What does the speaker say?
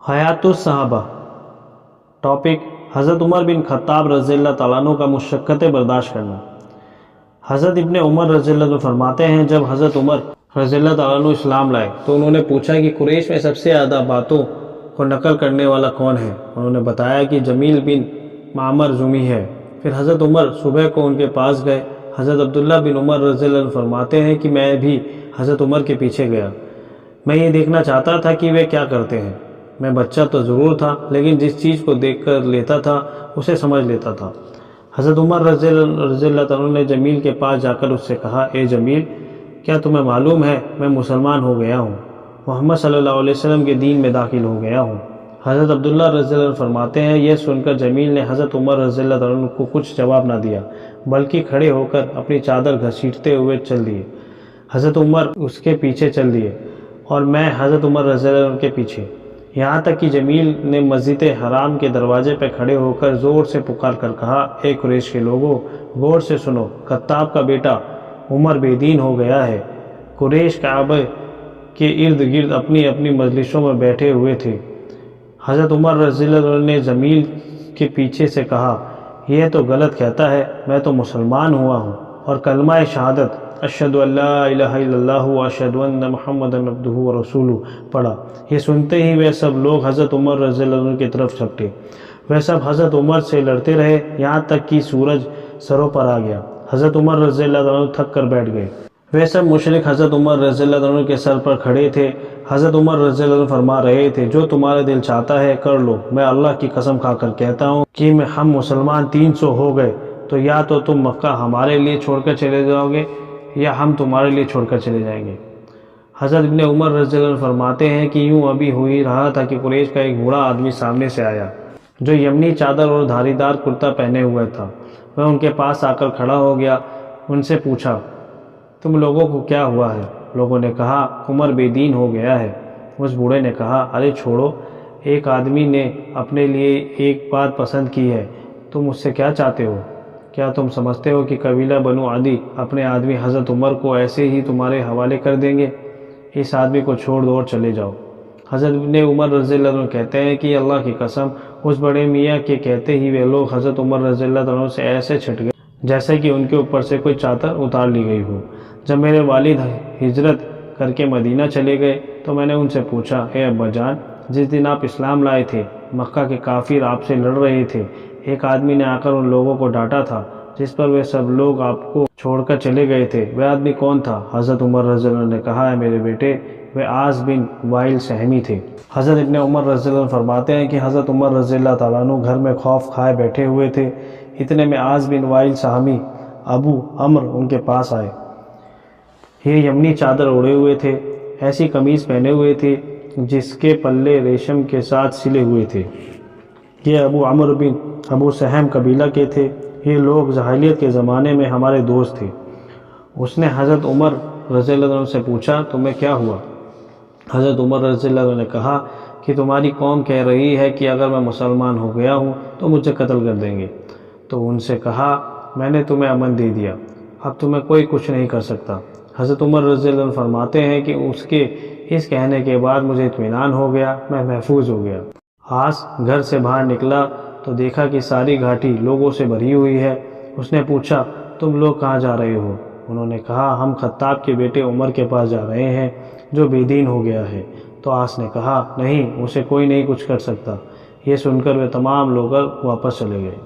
हयात सहाबा। टॉपिक हज़रत Umar bin Khattab रज़ी अल्लाह तआला अन्हु का मुशक्क़तें बर्दाश्त करना। हज़रत इब्ने उमर रज़ी अल्लाह अन्हु फरमाते हैं, जब हज़रत उमर रज़ी अल्लाह तआला अन्हु इस्लाम लाए तो उन्होंने पूछा कि कुरैश में सबसे ज़्यादा बातों को नकल करने वाला कौन है। उन्होंने बताया कि जमील बिन मामर जुमी है। फिर हज़रत उमर सुबह को उनके पास गए। हज़रत अब्दुल्ला बिन उमर रज़ी अल्लाह अन्हु फरमाते हैं कि मैं भी हज़रत उमर के पीछे गया। मैं ये देखना चाहता था कि वे क्या करते हैं। मैं बच्चा तो ज़रूर था, लेकिन जिस चीज़ को देख कर लेता था उसे समझ लेता था। हज़रत उमर रज़ी अल्लाह तआला ने जमील के पास जाकर उससे कहा, ए जमील, क्या तुम्हें मालूम है मैं मुसलमान हो गया हूँ, मोहम्मद सल्लल्लाहु अलैहि वसल्लम के दीन में दाखिल हो गया हूँ। हज़रत अब्दुल्ला रज़ी अल्लाह अन्हु फरमाते हैं, यह सुनकर जमील ने हज़रत उमर रज़ी अल्लाह तआला को कुछ जवाब ना दिया, बल्कि खड़े होकर अपनी चादर घसीटते हुए चल दिए। हज़रत उमर उसके पीछे चल दिए और मैं हज़रत उमर रज़ी अल्लाह अन्हु के पीछे, यहाँ तक कि जमील ने मस्जिद हराम के दरवाजे पर खड़े होकर ज़ोर से पुकार कर कहा, ए कुरैश के लोगों, गौर से सुनो, खत्ताब का बेटा उमर बेदीन हो गया है। कुरैश काबे के इर्द गिर्द अपनी अपनी मजलिसों में बैठे हुए थे। हज़रत उमर रज़ी अल्लाह अन्हु ने जमील के पीछे से कहा, यह तो गलत कहता है, मैं तो मुसलमान हुआ हूँ और कलमा शहादत अशहदु अल्ला इलाहा इल्लल्लाह व अशहदु अन्ना मुहम्मदन अब्दुहु व रसूलुहु पढ़ा। ये सुनते ही वे सब लोग हज़रत उमर रज़ी अल्लाह अन्हु की तरफ झपटे। वे सब हज़रत उमर से लड़ते रहे, यहाँ तक कि सूरज सरों पर आ गया। हज़रत उमर रज़ी अल्लाह अन्हु थक कर बैठ गए। वे सब मुशरिक हज़रत उमर रज़ी अल्लाह अन्हु के सर पर खड़े थे। हज़रत उमर रज़ी अल्लाह अन्हु फरमा रहे थे, जो तुम्हारा दिल चाहता है कर लो। मैं अल्लाह की कसम खाकर कहता हूँ कि हम मुसलमान 300 हो गए तो या तो तुम मक्का हमारे लिए छोड़कर चले जाओगे या हम तुम्हारे लिए छोड़कर चले जाएंगे। हज़रत इब्ने उमर रज़ी अल्लाह अन्हु फरमाते हैं कि यूँ अभी हो ही रहा था कि कुरैश का एक बूढ़ा आदमी सामने से आया, जो यमनी चादर और धारीदार कुर्ता पहने हुए था। वह उनके पास आकर खड़ा हो गया। उनसे पूछा, तुम लोगों को क्या हुआ है? लोगों ने कहा, उमर बेदीन हो गया है। उस बूढ़े ने कहा, अरे छोड़ो, एक आदमी ने अपने लिए एक बात पसंद की है, तुम उससे क्या चाहते हो? क्या तुम समझते हो कि कबीला बनु अदी अपने आदमी हज़रत उमर को ऐसे ही तुम्हारे हवाले कर देंगे? इस आदमी को छोड़ दो और चले जाओ। हज़रत इब्ने उमर रज़ी अल्लाह अन्हु कहते हैं कि अल्लाह की कसम, उस बड़े मियाँ के कहते ही वे लोग हज़रत उमर रज़ी अल्लाह अन्हु से ऐसे छिट गए जैसे कि उनके ऊपर से कोई चादर उतार ली गई हो। जब मेरे वालिद हिजरत करके मदीना चले गए तो मैंने उनसे पूछा, ए अब्बा जान, जिस दिन आप इस्लाम लाए थे मक्का के काफिर आपसे लड़ रहे थे। एक आदमी ने आकर उन लोगों को डांटा था जिस पर वे सब लोग आपको छोड़कर चले गए थे। वह आदमी कौन था? हज़रत उमर रज़ी अल्लाह अन्हु ने कहा, है मेरे बेटे, वे आस बिन वाइल सहमी थे। हज़रत इब्ने उमर रज़ी अल्लाह अन्हु फरमाते हैं कि हज़रत उमर रज़ी अल्लाह तआला अन्हु घर में खौफ खाए बैठे हुए थे। इतने में आस बिन वाइल सहमी अबू अम्र उनके पास आए। ये यमनी चादर ओढ़े हुए थे, ऐसी कमीज़ पहने हुए थे जिसके पल्ले रेशम के साथ सिले हुए थे। ये अबू अम्र बिन अबू सहम कबीला के थे। ये लोग जहालियत के ज़माने में हमारे दोस्त थे। उसने हज़रत उमर रज़ी अल्लाह अन्हु से पूछा, तुम्हें क्या हुआ? हज़रत उमर रज़ी अल्लाह अन्हु ने कहा कि तुम्हारी कौम कह रही है कि अगर मैं मुसलमान हो गया हूँ तो मुझे कत्ल कर देंगे। तो उनसे कहा, मैंने तुम्हें अमन दे दिया, अब तुम्हें कोई कुछ नहीं कर सकता। हज़रत उमर रज़ी अल्लाह अन्हु फरमाते हैं कि उसके इस कहने के बाद मुझे इत्मीनान हो गया, मैं महफूज हो गया। आस घर से बाहर निकला तो देखा कि सारी घाटी लोगों से भरी हुई है। उसने पूछा, तुम लोग कहाँ जा रहे हो? उन्होंने कहा, हम खत्ताब के बेटे उमर के पास जा रहे हैं जो बेदीन हो गया है। तो आस ने कहा, नहीं, उसे कोई नहीं कुछ कर सकता। ये सुनकर वे तमाम लोग वापस चले गए।